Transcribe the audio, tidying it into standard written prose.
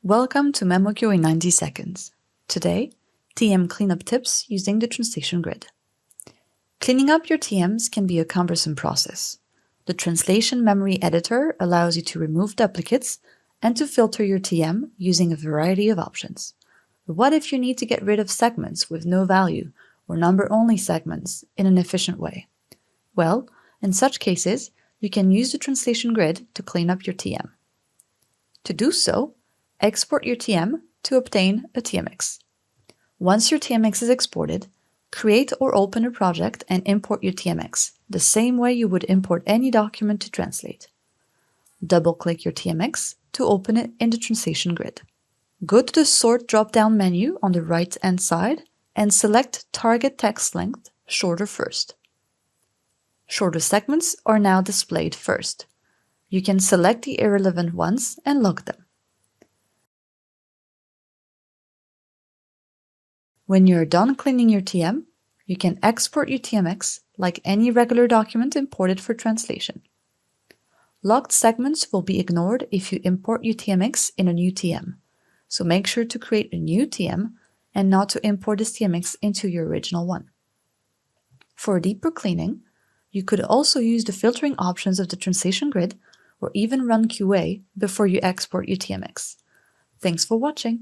Welcome to memoQ in 90 seconds. Today, TM cleanup tips using the translation grid. Cleaning up your TMs can be a cumbersome process. The translation memory editor allows you to remove duplicates and to filter your TM using a variety of options. But what if you need to get rid of segments with no value or number-only segments in an efficient way? Well, in such cases, you can use the translation grid to clean up your TM. To do so, export your TM to obtain a TMX. Once your TMX is exported, create or open a project and import your TMX, the same way you would import any document to translate. Double-click your TMX to open it in the translation grid. Go to the Sort drop-down menu on the right-hand side and select Target Text Length Shorter first. Shorter segments are now displayed first. You can select the irrelevant ones and log them. When you're done cleaning your TM, you can export your TMX like any regular document imported for translation. Logged segments will be ignored if you import your TMX in a new TM, so make sure to create a new TM and not to import this TMX into your original one. For a deeper cleaning, you could also use the filtering options of the translation grid or even run QA before you export your TMX. Thanks for watching!